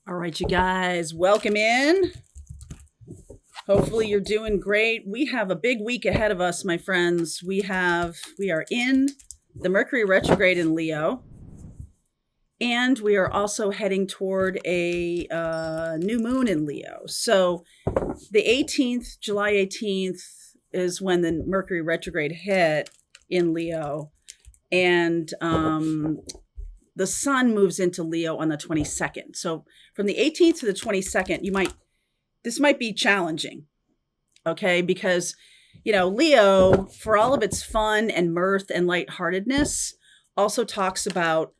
All right, you guys, welcome in. Hopefully you're doing great. We have a big week ahead of us, my friends. We are in the Mercury retrograde in Leo, and we are also heading toward a new moon in Leo. So the 18th, July 18th is when the Mercury retrograde hit in Leo, and the sun moves into Leo on the 22nd. So from the 18th to the 22nd, this might be challenging, okay? Because, Leo, for all of its fun and mirth and lightheartedness, also talks about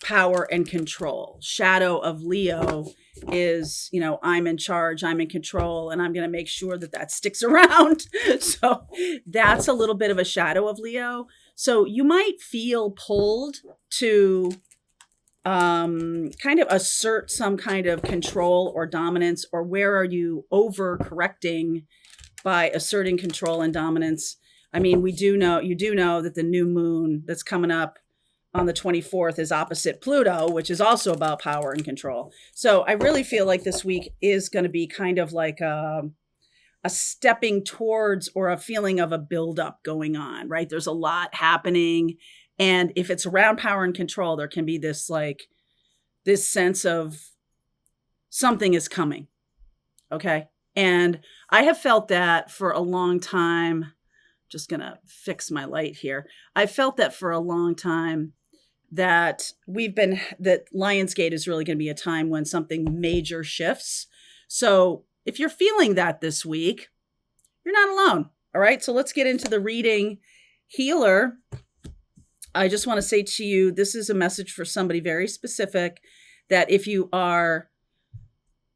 power and control. Shadow of Leo is, I'm in charge, I'm in control, and I'm going to make sure that sticks around. So that's a little bit of a shadow of Leo. So you might feel pulled to kind of assert some kind of control or dominance, or where are you overcorrecting by asserting control and dominance? I mean, you do know that the new moon that's coming up on the 24th is opposite Pluto, which is also about power and control. So I really feel like this week is going to be kind of like a stepping towards, or a feeling of a buildup going on, right? There's a lot happening. And if it's around power and control, there can be this sense of something is coming. Okay. And I have felt that for a long time. Just going to fix my light here. I felt that for a long time that Lionsgate is really going to be a time when something major shifts. So if you're feeling that this week, you're not alone. All right. So let's get into the reading. Healer, I just want to say to you, this is a message for somebody very specific, that if you are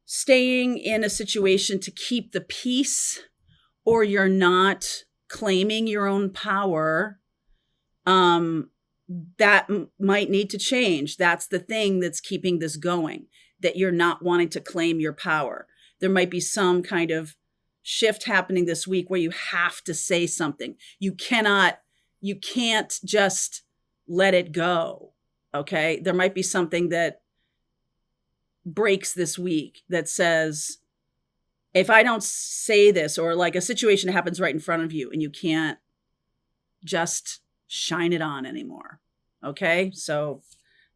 staying in a situation to keep the peace, or you're not claiming your own power, that might need to change. That's the thing that's keeping this going, that you're not wanting to claim your power. There might be some kind of shift happening this week where you have to say something. You can't just let it go. Okay. There might be something that breaks this week that says, if I don't say this, or like a situation happens right in front of you and you can't just shine it on anymore. Okay. So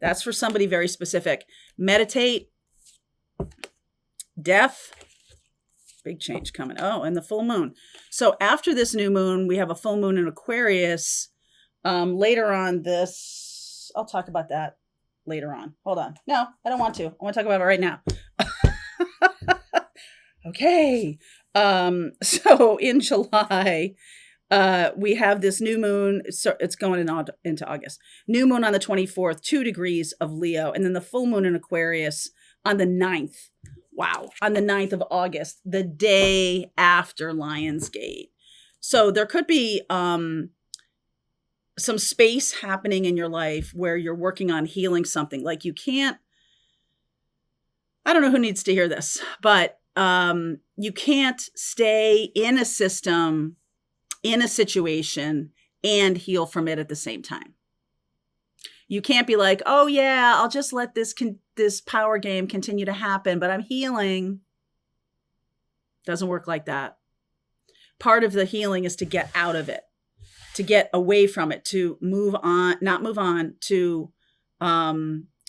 that's for somebody very specific. Meditate. Death. Big change coming. Oh, and the full moon. So after this new moon, we have a full moon in Aquarius. Later on this, I'll talk about that later on. Hold on. No, I don't want to. I want to talk about it right now. Okay. So in July, we have this new moon. So it's going into August. New moon on the 24th, 2 degrees of Leo. And then the full moon in Aquarius on the 9th. Wow. On the 9th of August, the day after Lionsgate. So there could be some space happening in your life where you're working on healing something. Like I don't know who needs to hear this, but you can't stay in a system, in a situation, and heal from it at the same time. You can't be like, oh yeah, I'll just let this power game continue to happen, but I'm healing. Doesn't work like that. Part of the healing is to get out of it, to get away from it, to not move on, to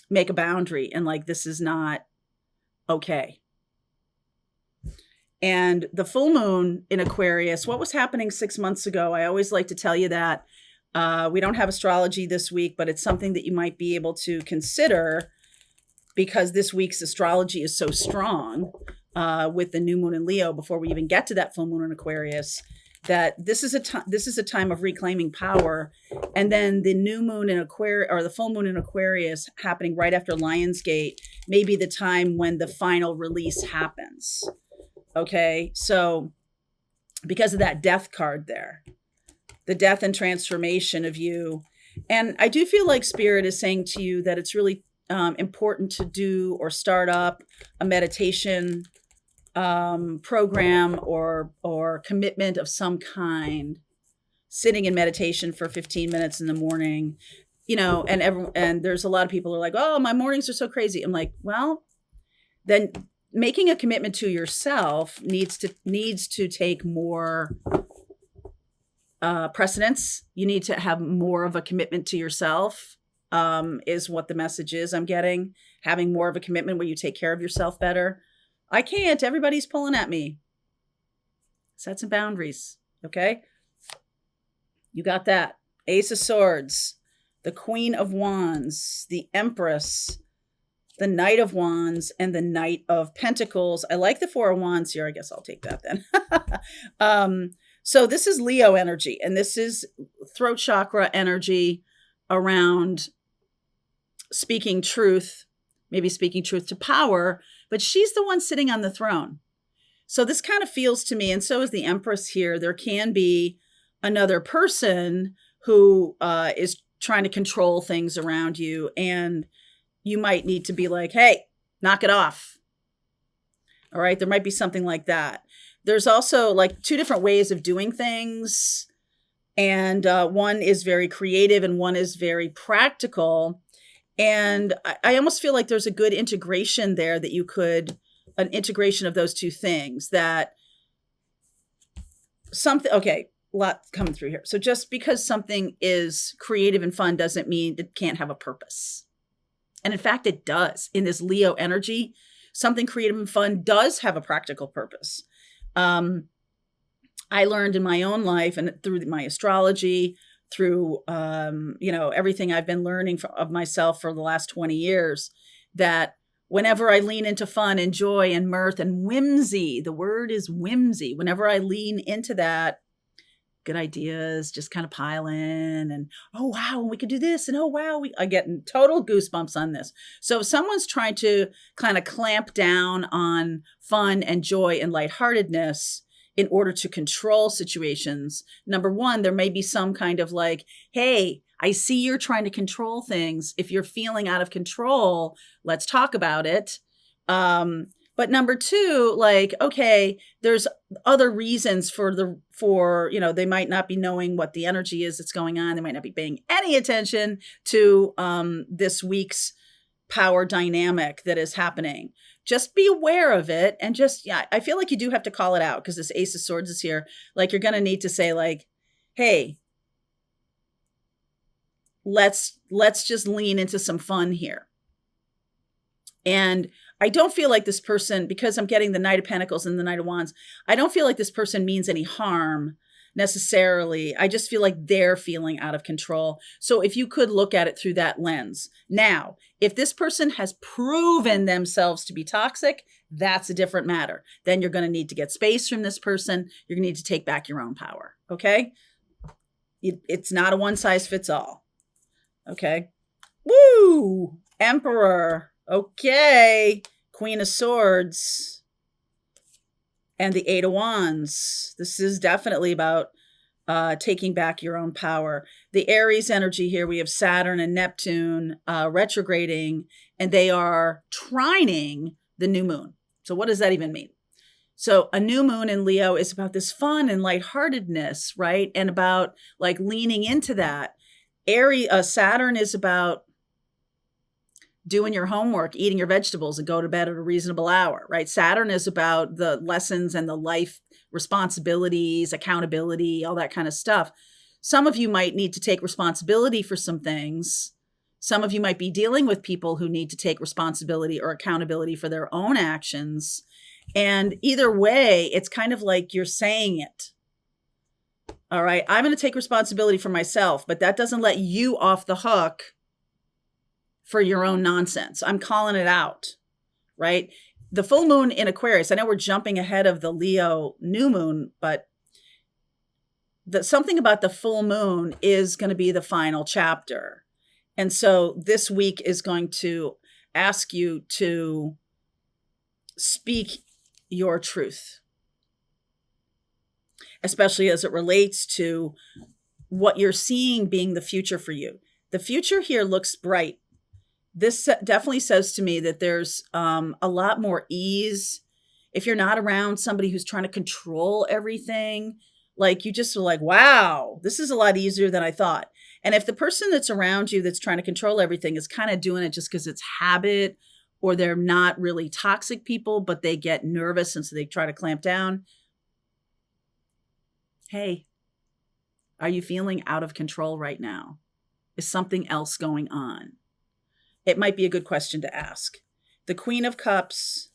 make a boundary. And like, this is not okay. And the full moon in Aquarius, what was happening 6 months ago? I always like to tell you that we don't have astrology this week, but it's something that you might be able to consider, because this week's astrology is so strong with the new moon in Leo, before we even get to that full moon in Aquarius, that this is a time of reclaiming power. And then the new moon in Aquarius, or the full moon in Aquarius, happening right after Lionsgate, may be the time when the final release happens. Okay, so because of that death card there, the death and transformation of you. And I do feel like Spirit is saying to you that it's really important to do or start up a meditation program or commitment of some kind, sitting in meditation for 15 minutes in the morning, and there's a lot of people who are like, oh, my mornings are so crazy. I'm like, well, then making a commitment to yourself needs to take more precedence. You need to have more of a commitment to yourself, is what the message is I'm getting. Having more of a commitment where you take care of yourself better. I can't. Everybody's pulling at me. Set some boundaries. Okay. You got that. Ace of Swords, the Queen of Wands, the Empress, the Knight of Wands, and the Knight of Pentacles. I like the Four of Wands here. I guess I'll take that then. So this is Leo energy, and this is throat chakra energy around speaking truth, maybe speaking truth to power, but she's the one sitting on the throne. So this kind of feels to me, and so is the Empress here, there can be another person who is trying to control things around you, and you might need to be like, hey, knock it off. All right. There might be something like that. There's also like two different ways of doing things. And one is very creative and one is very practical. And I almost feel like there's a good integration there that you could, an integration of those two things that something, okay, a lot coming through here. So just because something is creative and fun doesn't mean it can't have a purpose. And in fact, it does. In this Leo energy, something creative and fun does have a practical purpose. I learned in my own life and through my astrology, through, everything I've been learning of myself for the last 20 years, that whenever I lean into fun and joy and mirth and whimsy, the word is whimsy. Whenever I lean into that, good ideas just kind of pile in, and oh wow, we could do this, and oh wow, I get total goosebumps on this. So if someone's trying to kind of clamp down on fun and joy and lightheartedness in order to control situations, number one, there may be some kind of like, hey, I see you're trying to control things. If you're feeling out of control, let's talk about it. But number two, like, okay, there's other reasons they might not be knowing what the energy is that's going on. They might not be paying any attention to this week's power dynamic that is happening. Just be aware of it. And I feel like you do have to call it out because this Ace of Swords is here. Like, you're going to need to say like, hey, let's just lean into some fun here. And I don't feel like this person, because I'm getting the Knight of Pentacles and the Knight of Wands, I don't feel like this person means any harm necessarily. I just feel like they're feeling out of control. So if you could look at it through that lens. Now, if this person has proven themselves to be toxic, that's a different matter. Then you're going to need to get space from this person. You're going to need to take back your own power. Okay? It's not a one size fits all. Okay? Woo! Emperor. Okay. Queen of Swords and the Eight of Wands. This is definitely about taking back your own power. The Aries energy here, we have Saturn and Neptune retrograding, and they are trining the new moon. So what does that even mean? So a new moon in Leo is about this fun and lightheartedness, right? And about like leaning into that. Saturn is about doing your homework, eating your vegetables, and go to bed at a reasonable hour, right? Saturn is about the lessons and the life responsibilities, accountability, all that kind of stuff. Some of you might need to take responsibility for some things. Some of you might be dealing with people who need to take responsibility or accountability for their own actions. And either way, it's kind of like you're saying it. All right, I'm going to take responsibility for myself, but that doesn't let you off the hook for your own nonsense. I'm calling it out, right? The full moon in Aquarius, I know we're jumping ahead of the Leo new moon, but something about the full moon is going to be the final chapter. And so this week is going to ask you to speak your truth, especially as it relates to what you're seeing being the future for you. The future here looks bright. This definitely says to me that there's a lot more ease. If you're not around somebody who's trying to control everything, like you just are like, wow, this is a lot easier than I thought. And if the person that's around you that's trying to control everything is kind of doing it just because it's habit or they're not really toxic people, but they get nervous and so they try to clamp down. Hey, are you feeling out of control right now? Is something else going on? It might be a good question to ask. The Queen of Cups,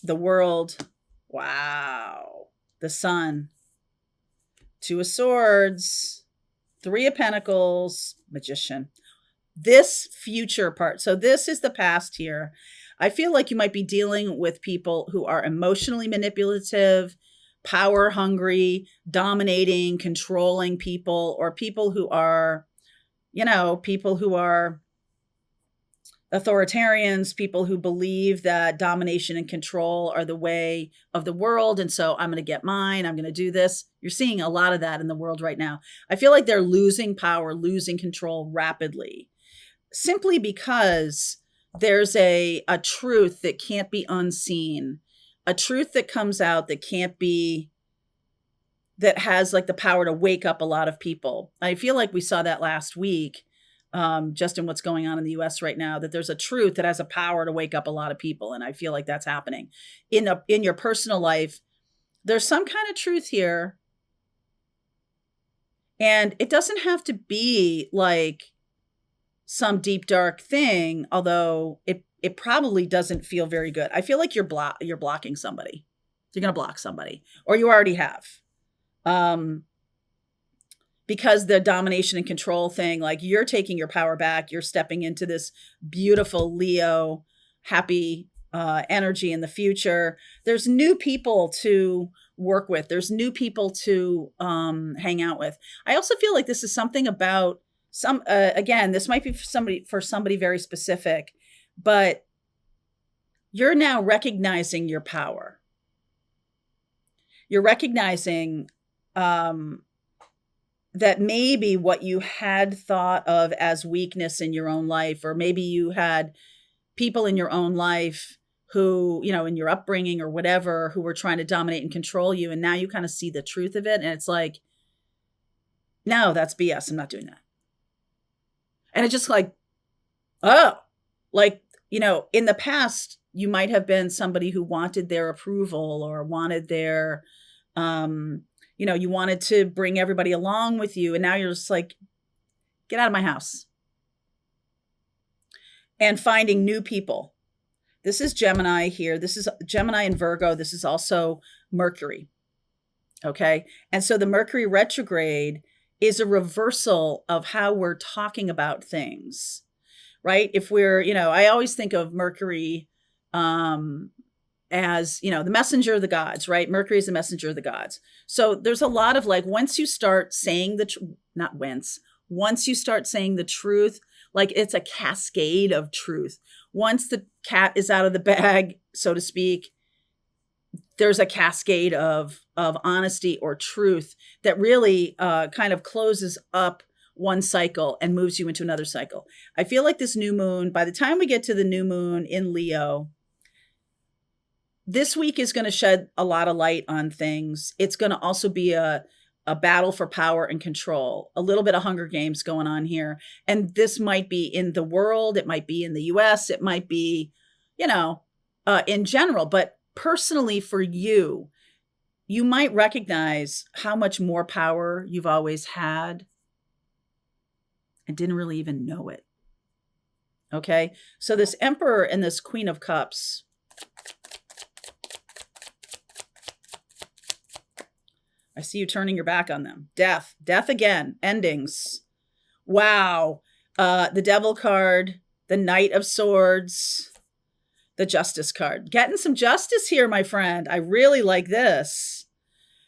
the World, wow, the Sun, Two of Swords, Three of Pentacles, Magician. This future part. So this is the past here. I feel like you might be dealing with people who are emotionally manipulative, power hungry, dominating, controlling people, or people who are, people who are authoritarians, people who believe that domination and control are the way of the world. And so I'm going to get mine. I'm going to do this. You're seeing a lot of that in the world right now. I feel like they're losing power, losing control rapidly, simply because there's a truth that can't be unseen, a truth that comes out that can't be, that has like the power to wake up a lot of people. I feel like we saw that last week, just in what's going on in the US right now, that there's a truth that has a power to wake up a lot of people. And I feel like that's happening in your personal life. There's some kind of truth here. And it doesn't have to be like some deep dark thing, although it probably doesn't feel very good. I feel like you're blocking somebody. You're going to block somebody, or you already have. Because the domination and control thing, like you're taking your power back, you're stepping into this beautiful Leo, happy energy in the future. There's new people to work with. There's new people to hang out with. I also feel like this is something about again, this might be for somebody very specific, but you're now recognizing your power. You're recognizing that maybe what you had thought of as weakness in your own life, or maybe you had people in your own life who, in your upbringing or whatever, who were trying to dominate and control you. And now you kind of see the truth of it. And it's like, no, that's BS. I'm not doing that. And it's just like, oh, like, in the past, you might have been somebody who wanted their approval or wanted their, you wanted to bring everybody along with you. And now you're just like, get out of my house. And finding new people. This is Gemini here. This is Gemini and Virgo. This is also Mercury. Okay. And so the Mercury retrograde is a reversal of how we're talking about things, right? If we're, I always think of Mercury, as, the messenger of the gods, right? Mercury is the messenger of the gods. So there's a lot of like, once you start saying once you start saying the truth, like it's a cascade of truth. Once the cat is out of the bag, so to speak, there's a cascade of honesty or truth that really kind of closes up one cycle and moves you into another cycle. I feel like this new moon, by the time we get to the new moon in Leo, this week is going to shed a lot of light on things. It's going to also be a battle for power and control, a little bit of Hunger Games going on here. And this might be in the world. It might be in the US. It might be, in general. But personally for you, you might recognize how much more power you've always had and didn't really even know it. Okay. So this Emperor and this Queen of Cups, I see you turning your back on them. Death again, endings. Wow. The Devil card, the Knight of Swords, the Justice card. Getting some justice here, my friend. I really like this.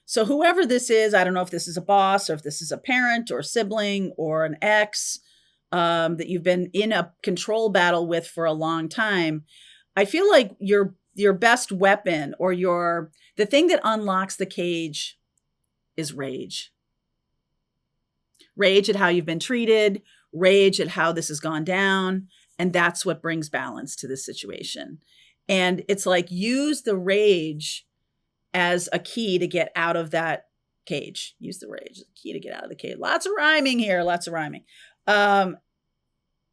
So whoever this is, I don't know if this is a boss or if this is a parent or sibling or an ex that you've been in a control battle with for a long time. I feel like your best weapon or the thing that unlocks the cage is rage. Rage at how you've been treated, rage at how this has gone down. And that's what brings balance to this situation. And it's like, use the rage as a key to get out of that cage. Use the rage as a key to get out of the cage. Lots of rhyming here, lots of rhyming.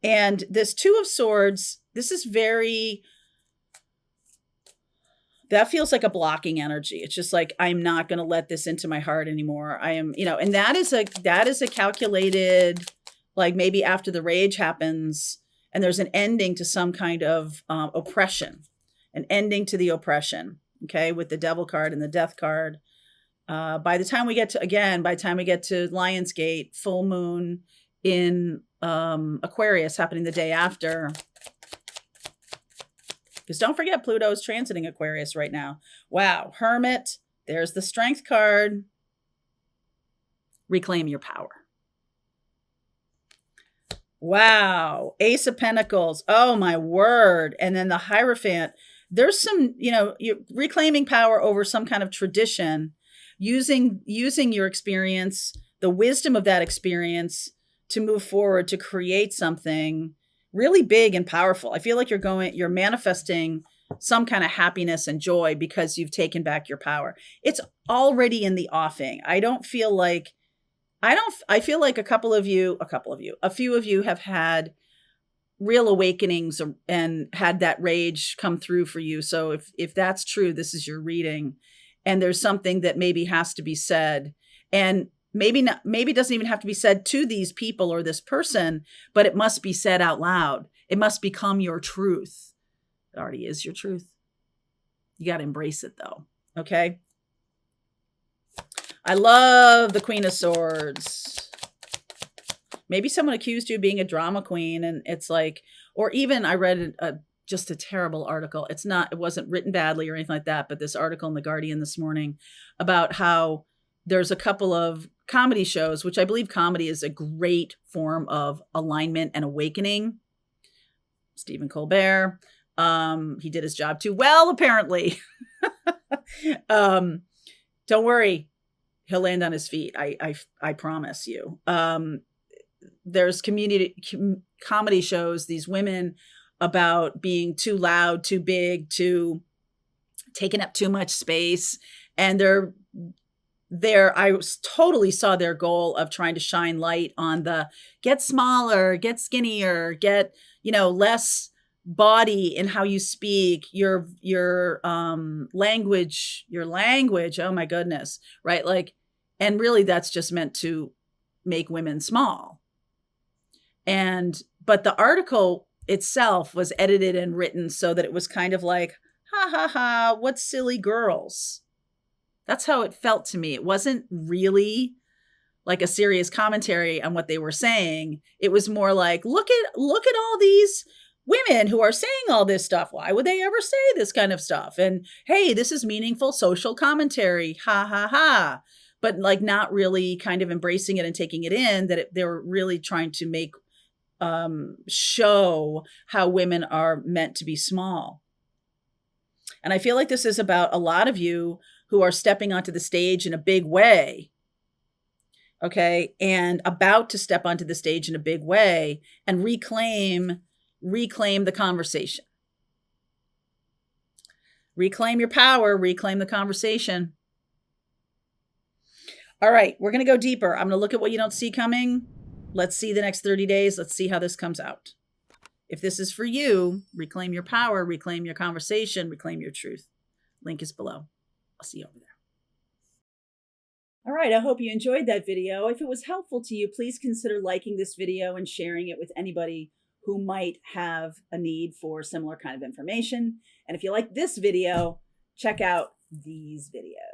And this Two of Swords, this is very, that feels like a blocking energy. It's just like, I'm not going to let this into my heart anymore. I am, and that is a calculated, like maybe after the rage happens and there's an ending to some kind of oppression, an ending to the oppression. Okay. With the Devil card and the Death card. By the time we get to Lionsgate, full moon in Aquarius happening the day after. Because don't forget, Pluto is transiting Aquarius right now. Wow. Hermit. There's the Strength card. Reclaim your power. Wow. Ace of Pentacles. Oh, my word. And then the Hierophant. There's some, you're reclaiming power over some kind of tradition, using your experience, the wisdom of that experience to move forward, to create something really big and powerful. I feel like you're manifesting some kind of happiness and joy because you've taken back your power. It's already in the offing. I feel like a few of you have had real awakenings and had that rage come through for you. So if that's true, this is your reading, and there's something that maybe has to be said, and maybe it doesn't even have to be said to these people or this person, but it must be said out loud. It must become your truth. It already is your truth. You got to embrace it though. Okay. I love the Queen of Swords. Maybe someone accused you of being a drama queen, and it's like, or even I read just a terrible article. It wasn't written badly or anything like that, but this article in The Guardian this morning about how there's a couple of comedy shows, which I believe comedy is a great form of alignment and awakening. Stephen Colbert, he did his job too well, apparently. Don't worry, he'll land on his feet. I promise you. There's comedy shows, these women about being too loud, too big, taking up too much space. And I totally saw their goal of trying to shine light on the get smaller, get skinnier, get, less body in how you speak, your language. Oh my goodness. Right. Like, and really that's just meant to make women small. But the article itself was edited and written so that it was kind of like, ha ha ha, what silly girls. That's how it felt to me. It wasn't really like a serious commentary on what they were saying. It was more like, look at all these women who are saying all this stuff. Why would they ever say this kind of stuff? And hey, this is meaningful social commentary. Ha ha ha. But like not really kind of embracing it and taking it in, that they were really trying to make show how women are meant to be small. And I feel like this is about a lot of you who are stepping onto the stage in a big way. Okay. And about to step onto the stage in a big way and reclaim the conversation. Reclaim your power, reclaim the conversation. All right. We're going to go deeper. I'm going to look at what you don't see coming. Let's see the next 30 days. Let's see how this comes out. If this is for you, reclaim your power, reclaim your conversation, reclaim your truth. Link is below. I'll see you over there. All right, I hope you enjoyed that video. If it was helpful to you, please consider liking this video and sharing it with anybody who might have a need for similar kind of information. And if you like this video, check out these videos.